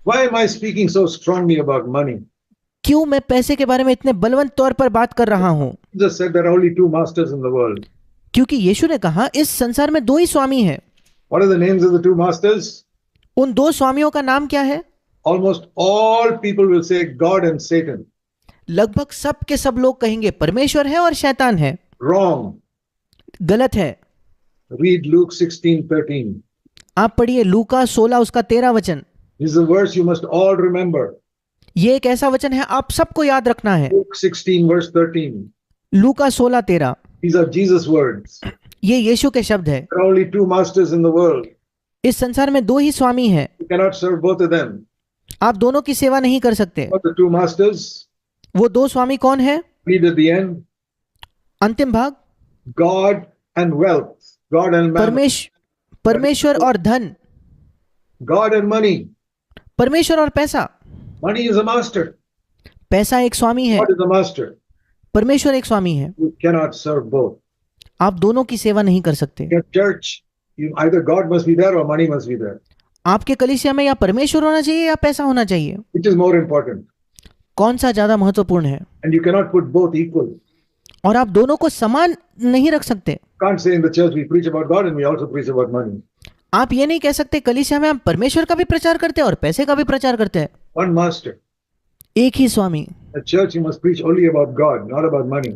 Why am I speaking so strongly about money? क्यों मैं पैसे के बारे में इतने बलवंत तौर पर बात कर रहा हूं? Jesus said there are only two masters in the world. क्योंकि यीशु ने कहा इस संसार में दो ही स्वामी हैं। What are the names of the two masters? उन दो स्वामियों का नाम क्या है? Almost all people will say God and Satan. लगभग सब के सब लोग कहेंगे परमेश्वर है और शैतान है। Wrong. गलत है। Read Luke 16:13. आप पढ़िए लूका 16 उसका 13 वचन। This is a verse you must all remember. ये एक ऐसा वचन है आप सबको याद रखना है। Luke 16:13. Luka 16:13। These are Jesus' words. ये यीशु के शब्द है। There are only two masters in the world. इस संसार में दो ही स्वामी हैं। You cannot serve both of them. आप दोनों की सेवा नहीं कर सकते। What are the two masters? वो दो स्वामी कौन है? Read at the end. अंतिम भाग। God and wealth. God and mammon. परमेश्वर और धन। God and money. परमेश्वर और पैसा। Money is a master. पैसा एक स्वामी है। God is a master. परमेश्वर एक स्वामी है। You cannot serve both. आप दोनों की सेवा नहीं कर सकते। Your church, either God must be there or money must be there. आपके कलीसिया में या परमेश्वर होना चाहिए या पैसा होना चाहिए। Which is more important? कौन सा ज्यादा महत्वपूर्ण है? And you cannot put both equal. और आप दोनों को समान नहीं रख सकते। Can't say in the church we preach about God and we also preach about money. आप ये नहीं कह सकते कलीसिया में हम परमेश्वर का भी प्रचार करते हैं और पैसे का भी प्रचार करते हैं। One master. एक ही स्वामी। The church you must preach only about God, not about money.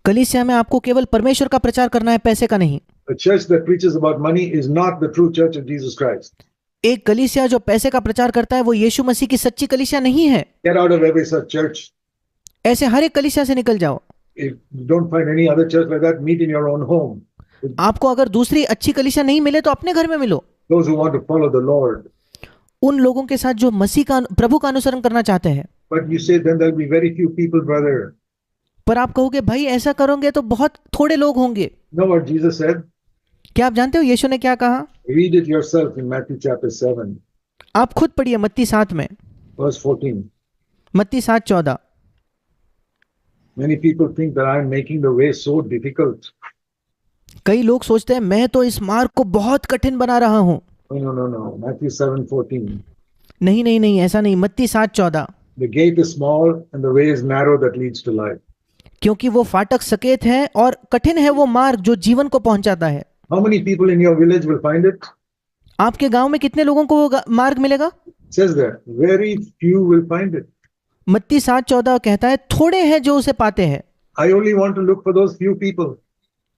कलीसिया में आपको केवल परमेश्वर का प्रचार करना है, पैसे का नहीं। The church that preaches about money is not the true church of Jesus Christ. एक कलीसिया जो पैसे का प्रचार करता है वो यीशु मसीह की सच्ची कलीसिया नहीं है। Get out of every such church. ऐसे हर एक कलीसिया से निकल जाओ। If you don't find any other church like that, meet in your own home. आपको अगर दूसरी अच्छी कलीसिया नहीं मिले तो अपने घर में मिलो। Those who want to follow the Lord. उन लोगों के साथ जो मसीह का प्रभु का अनुसरण करना चाहते हैं। But you say then there'll be very few people, brother. पर आप कहोगे भाई ऐसा करोगे तो बहुत थोड़े लोग होंगे। You know what Jesus said? क्या आप जानते हो यीशु ने क्या कहा? Read it yourself in Matthew chapter 7. आप खुद पढ़िए मत्ती 7 में। Verse 14. मत्ती 7:14। Many people think that I'm making the way so difficult. कई लोग सोचते हैं मैं तो इस मार्ग को बहुत कठिन बना रहा हूँ। No. Matthew 7:14. नहीं नहीं नहीं ऐसा नहीं। मत्ती 7:14। The gate is small and the way is narrow that leads to life. क्योंकि वो फाटक सकेत है और कठिन है वो मार्ग जो जीवन को पहुंचाता है। How many people in your village will find it? आपके गांव में कितने लोगों को वो मार्ग मिलेगा? It says there, very few will find it. मत्ती 7:14 कहता है थोड़े हैं जो उसे पाते हैं। I only want to look for those few people.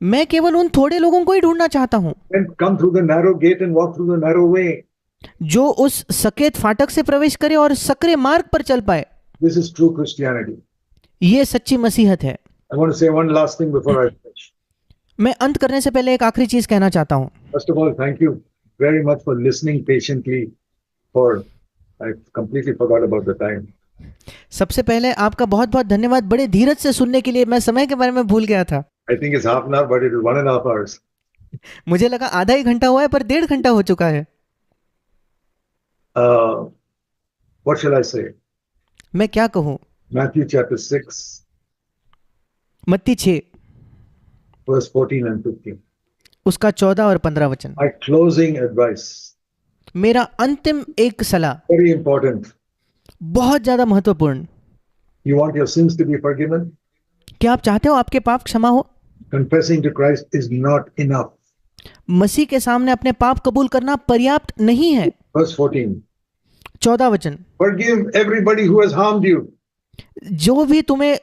मैं केवल उन थोड़े लोगों को ही ढूंढना चाहता हूँ And come through the narrow gate and walk through the narrow way. जो उस सकेत फाटक से प्रवेश करे और सकरे मार्ग पर चल पाए। This is true Christianity. ये सच्ची मसीहत है। I want to say one last thing before I finish. मैं अंत करने से पहले एक आखिरी चीज कहना चाहता हूँ। First of all, thank you very much for listening patiently. I completely forgot about the time. सबसे पहले आपका बहुत बहुत धन्यवाद बड़े धीरज से सुनने के लिए। मैं समय के बारे में भूल गया था। I think it's half an hour, but it is 1.5 hours. मुझे लगा आधा ही घंटा हुआ है पर 1.5 घंटा हो चुका है। What shall I say? मैं क्या कहूँ? Matthew chapter 6, मत्ती 6 verse 14 and 15. उसका 14 और 15 वचन। My closing advice. मेरा अंतिम एक सलाह Very important. बहुत ज्यादा महत्वपूर्ण। You want your sins to be forgiven? क्या आप चाहते हो आपके पाप क्षमा हो? Confessing to Christ is not enough. मसीह के सामने अपने पाप कबूल करना पर्याप्त नहीं है। Verse 14. 14 वचन। Forgive everybody who has harmed you. जो भी तुम्हें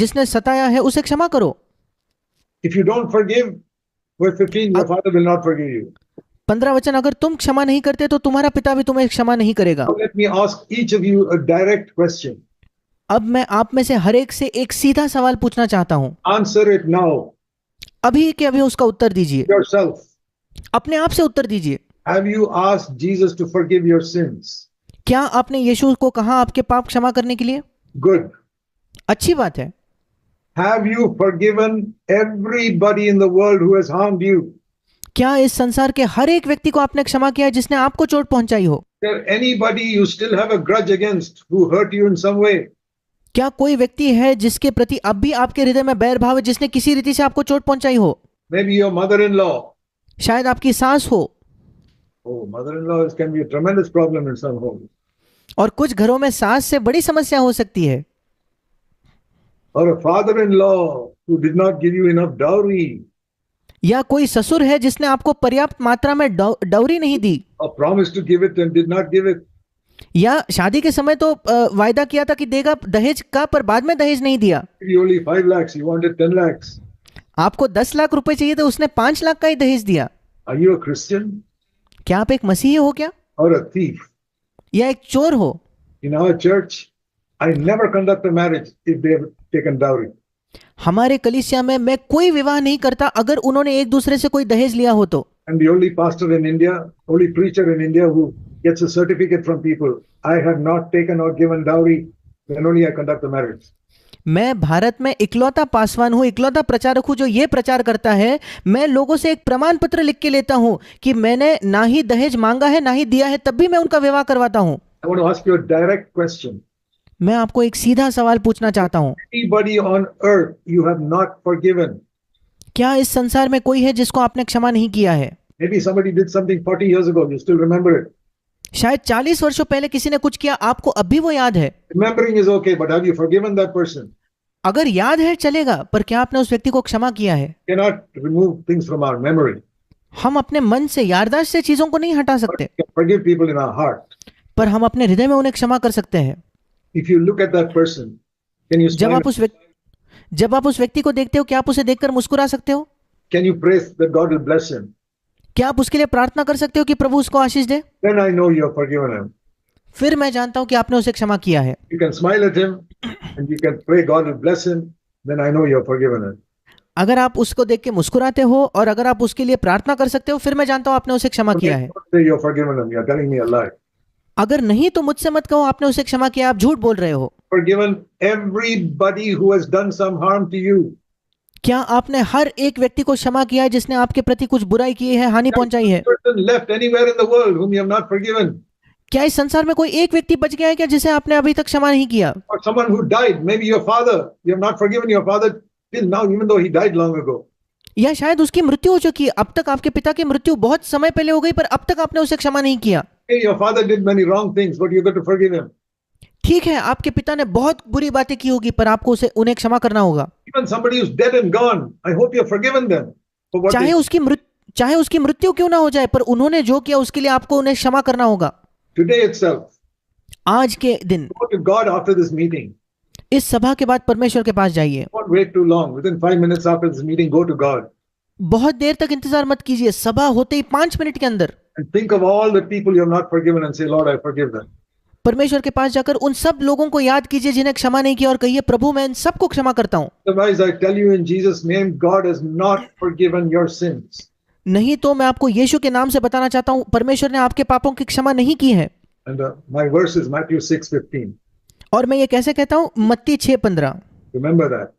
जिसने सताया है उसे क्षमा करो। If you don't forgive, verse 15, your father will not forgive you. 15 वचन अगर तुम क्षमा नहीं करते तो तुम्हारा पिता भी तुम्हें क्षमा नहीं करेगा। Now let me ask each of you a direct question. अब मैं आप में से हर एक से एक सीधा सवाल पूछना चाहता हूं। Answer it now. अभी के अभी उसका उत्तर दीजिए। Yourself. अपने आप से उत्तर दीजिए। Have you asked Jesus to forgive your sins? क्या आपने यीशु को कहा आपके पाप क्षमा करने के लिए? Good. अच्छी बात है। Have you forgiven everybody in the world who has harmed you? क्या इस संसार के हर एक व्यक्ति को आपने क्षमा किया जिसने आपको चोट पहुंचाई हो? Is there anybody you still have a grudge against who hurt you in some way? क्या कोई व्यक्ति है जिसके प्रति अब भी आपके हृदय में बैर भाव है, जिसने किसी रीति से आपको चोट पहुंचाई हो? Maybe your mother-in-law. शायद आपकी सास हो। Oh, mother-in-law can be a tremendous problem in some homes. और कुछ घरों में सास से बड़ी समस्या हो सकती है, or a father-in-law who did not give you enough dowry, या कोई ससुर है जिसने आपको पर्याप्त मात्रा में डाउरी नहीं दी, or promised to give it and did not give it. या शादी के समय तो वायदा किया था कि देगा दहेज का, पर बाद में दहेज नहीं दिया। You only 5 lakhs, you wanted 10 lakhs. आपको 10 लाख रुपए चाहिए थे, उसने 5 लाख का ही दहेज दिया। Are you a Christian क्या आप एक मसीही हो क्या, or a thief? या एक चोर हो? In our church, I never conduct a marriage if they have taken dowry. हमारे कलीसिया में मैं कोई विवाह नहीं करता अगर उन्होंने एक दूसरे से कोई दहेज लिया हो तो। I'm the only pastor in India, only preacher in India who gets a certificate from people. I have not taken or given dowry, then only I conduct the marriage. मैं भारत में इकलौता पासवान हूँ, इकलौता प्रचारक हूँ जो ये प्रचार करता है। मैं लोगों से एक प्रमाण पत्र लिख के लेता हूँ कि मैंने ना ही दहेज मांगा है ना ही दिया है, तब भी मैं उनका विवाह करवाता हूँ। I want to ask you a direct question. मैं आपको एक सीधा सवाल पूछना चाहता हूँ, Anybody on earth you have not forgiven? क्या इस संसार में कोई है जिसको आपने क्षमा नहीं किया है? Maybe somebody did something 40 years ago, you still remember it. शायद 40 वर्षों पहले किसी ने कुछ किया, आपको अभी वो याद है। Remembering is okay, but have you forgiven that person? अगर याद है चलेगा, पर क्या आपने उस व्यक्ति को क्षमा किया है? Cannot remove things from our memory. हम अपने मन से, याददाश्त से चीजों को नहीं हटा सकते, We can forgive people in our heart. पर हम अपने हृदय में उन्हें क्षमा कर सकते हैं। If you look at that person, can you जब smile? आप उस व्यक्ति को देखते हो, क्या आप उसे देखकर मुस्कुरा सकते हो? Can you pray that God will bless him? क्या आप उसके लिए प्रार्थना कर सकते हो कि प्रभु उसको आशीष दे? Then I know you have forgiven him. फिर मैं जानता हूं कि आपने उसे क्षमा किया है। You can smile at him and you can pray God will bless him. Then I know you have forgiven him. अगर आप उसको देख के मुस्कुराते हो और अगर आप उसके लिए प्रार्थना कर सकते हो, फिर मैं जानता हूं आपने उसे क्षमा किया है। Don't say you have forgiven him. You are telling me a lie. अगर नहीं तो मुझसे मत कहो आपने उसे क्षमा किया, आप झूठ बोल रहे हो। Forgiven everybody who has done some harm to you. क्या आपने हर एक व्यक्ति को क्षमा किया है जिसने आपके प्रति कुछ बुराई की है, हानि पहुंचाई है? Person left anywhere in the world whom you have not forgiven, क्या इस संसार में कोई एक व्यक्ति बच गया है क्या जिसे आपने अभी तक क्षमा नहीं किया? or someone who died, maybe your father, you have not forgiven your father till now, even though he died long ago. या शायद उसकी मृत्यु हो चुकी है, अब तक आपके पिता की मृत्यु बहुत समय पहले हो गई, पर अब तक आपने उसे क्षमा नहीं किया। Hey, your father did many wrong things, but you got to forgive him. ठीक है, आपके पिता ने बहुत बुरी बातें की होगी, पर आपको उन्हें क्षमा करना होगा। Even somebody who's dead and gone, I hope you have forgiven them for what चाहे उसकी मृत्यु क्यों ना हो जाए, पर उन्होंने जो किया उसके लिए आपको उन्हें क्षमा करना होगा। today itself. आज के दिन Go to God after this meeting. इस सभा के बाद परमेश्वर के पास जाइए। Don't wait too long. Within 5 minutes after this meeting, go to God बहुत देर तक इंतजार मत कीजिए, सभा होते ही 5 मिनट के अंदर and think of all the people you have not forgiven and say, Lord, I forgive them. परमेश्वर के पास जाकर उन सब लोगों को याद कीजिए जिन्हें क्षमा नहीं किया, और कहिए प्रभु मैं इन सबको क्षमा करता हूं। Otherwise, I tell you in Jesus' name, God has not forgiven your sins. नहीं तो मैं आपको यीशु के नाम से बताना चाहता हूं, परमेश्वर ने आपके पापों की क्षमा नहीं की है। And my verse is Matthew 6:15. और मैं ये कैसे कहता हूं? मत्ती 6:15, Remember that.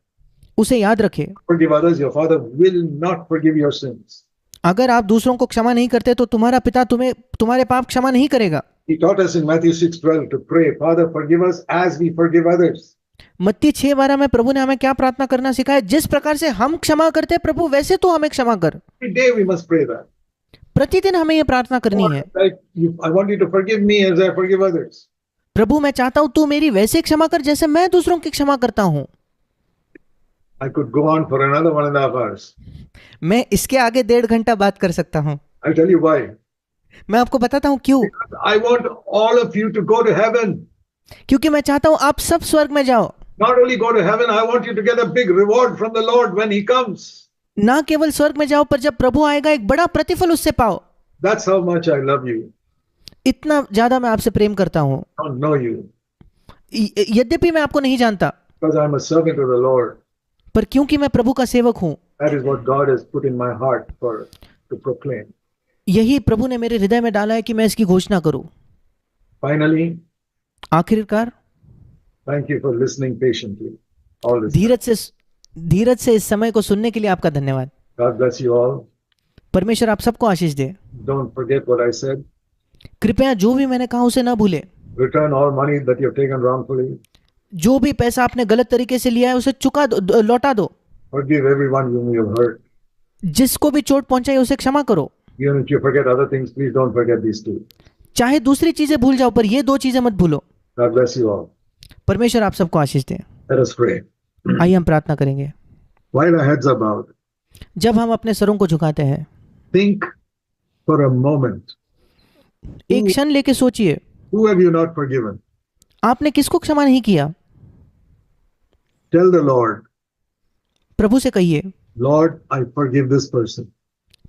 उसे याद रखें। Forgive others, your Father will not forgive your sins. अगर आप दूसरों को क्षमा नहीं करते तो तुम्हारा पिता तुम्हारे पाप क्षमा नहीं करेगा। He taught us in Matthew 6:12 to pray, Father, forgive us as we forgive others. मत्ती 6:12 में प्रभु ने हमें क्या प्रार्थना करना सिखाया? जिस प्रकार से हम क्षमा करते हैं प्रभु, वैसे तो हमें क्षमा कर। Every day we must pray that. प्रतिदिन हमें ये प्रार्थना करनी है। I want you to forgive me as I forgive others. प्रभु मैं चाहता हूं तू मेरी वैसे क्षमा कर जैसे मैं दूसरों की क्षमा करता हूं। I could go on for another 1.5 hours. मैं इसके आगे 1.5 घंटा बात कर सकता हूं। I'll tell you why. मैं आपको बताता हूं क्यों। I want all of you to go to heaven. क्योंकि मैं चाहता हूं आप सब स्वर्ग में जाओ। Not only go to heaven, I want you to get a big reward from the Lord when He comes. ना केवल स्वर्ग में जाओ, पर जब प्रभु आएगा एक बड़ा प्रतिफल उससे पाओ। That's how much I love you. इतना ज्यादा मैं आपसे प्रेम करता हूं। I don't know you यद्यपि मैं आपको नहीं जानता, because I'm a servant of the Lord. पर क्योंकि मैं प्रभु का सेवक हूं, That is what God has put in my heart to proclaim. यही प्रभु ने मेरे हृदय में डाला है कि मैं इसकी घोषणा करूं। Finally, आखिरकार thank you for listening patiently. All this. धीरज से इस समय को सुनने के लिए आपका धन्यवाद। God bless you all. परमेश्वर आप सबको आशीष दे। Don't forget what I said. कृपया जो भी मैंने कहा उसे ना भूले। Return all money that you have taken wrongfully. जो भी पैसा आपने गलत तरीके से लिया है उसे चुका दो, लौटा दो। Forgive everyone whom you have hurt. जिसको भी चोट पहुंचाई उसे क्षमा करो। Even if you forget other things, please don't forget these two. चाहे दूसरी चीजें भूल जाओ पर ये दो चीजें मत भूलो। God bless you all. परमेश्वर आप सबको आशीष दे। Let us pray. आइए हम प्रार्थना करेंगे। While our heads are bowed, जब हम अपने सरों को झुकाते हैं, think for a moment. एक क्षण लेके सोचिए, Who have you not forgiven? आपने किसको क्षमा नहीं किया? Tell the Lord, प्रभु से कहिए, Lord, I forgive this person.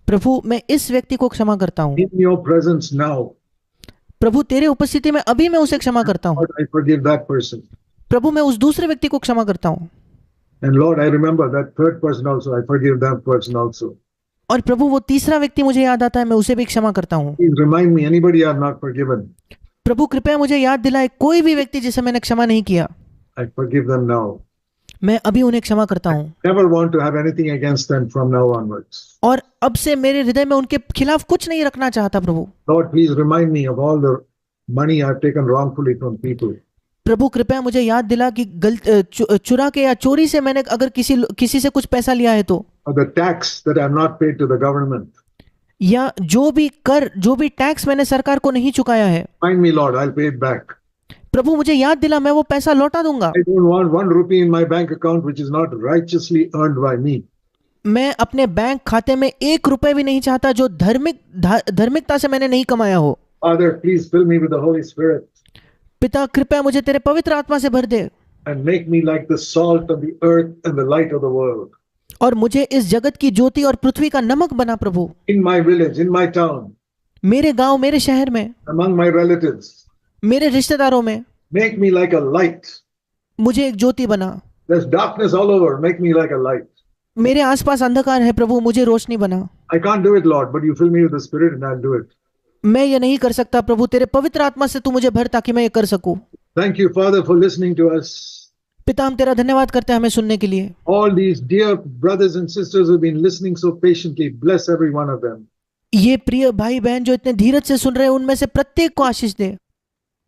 प्रभु मैं इस व्यक्ति को क्षमा करता हूँ। In your presence now, प्रभु तेरे उपस्थिति में अभी मैं उसे क्षमा करता हूँ। Lord, I forgive that person. प्रभु मैं उस दूसरे व्यक्ति को क्षमा करता हूँ। And Lord, I remember that third person also. I forgive that person also. और प्रभु वो तीसरा व्यक्ति मुझे याद आता है, मैं उसे भी क्षमा करता हूँ। Please remind me, anybody I have not forgiven, प्रभु कृपया मुझे याद दिलाए, कोई भी व्यक्ति जिसे मैंने क्षमा नहीं किया, I forgive them now. मैं अभी उन्हें क्षमा करता हूँ। Never want to have anything against them from now onwards. और अब से मेरे हृदय में उनके खिलाफ कुछ नहीं रखना चाहता। प्रभु Lord, please remind me of all the money I've taken wrongfully from people. प्रभु कृपया मुझे याद दिला कि चुरा के या चोरी से मैंने अगर किसी से कुछ पैसा लिया है तो, Or the tax that I have not paid to the government. या जो भी टैक्स मैंने सरकार को नहीं चुकाया है, Remind me, Lord, I'll pay it back. प्रभु मुझे याद दिला, मैं वो पैसा लौटा दूंगा। I don't want 1 rupee in my bank account which is not righteously earned by me. मैं अपने बैंक खाते में 1 रुपए भी नहीं चाहता जो धार्मिकता से मैंने नहीं कमाया हो। Father, please fill me with the Holy Spirit पिता कृपया मुझे तेरे पवित्र आत्मा से भर दे and make me like the salt of the earth and the light of the world. और मुझे इस जगत की ज्योति और पृथ्वी का नमक बना प्रभु। In my village, in my town, मेरे गांव, मेरे शहर में, among my relatives, मेरे रिश्तेदारों में make me like a light. मुझे एक ज्योति बना। There's darkness all over, make me like a light. मेरे आसपास अंधकार है प्रभु, मुझे रोशनी बना। I can't do it, Lord, but you fill me with the Spirit and I'll do it. मैं ये नहीं कर सकता प्रभु, तेरे पवित्र आत्मा से तू मुझे भर ताकि मैं ये कर सकूं। Thank you, Father, for listening to us. पिता हम तेरा धन्यवाद करते हैं हमें सुनने के लिए। All these dear brothers and sisters who've been listening so patiently, bless every one of them. ये प्रिय भाई बहन जो इतने धीरज से सुन रहे हैं, उनमें से प्रत्येक को आशीष दे।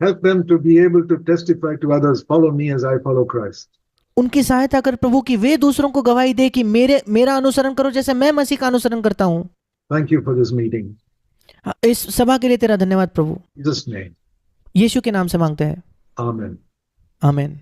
Help them to be able to testify to others, follow me as I follow Christ. उनकी सहायता कर प्रभु कि वे दूसरों को गवाही दे कि मेरा अनुसरण करो जैसे मैं मसीह का अनुसरण करता हूँ। Thank you for this meeting. इस सभा के लिए तेरा धन्यवाद प्रभु। In Jesus' name. यीशु के नाम से मांगते हैं, Amen. आमीन।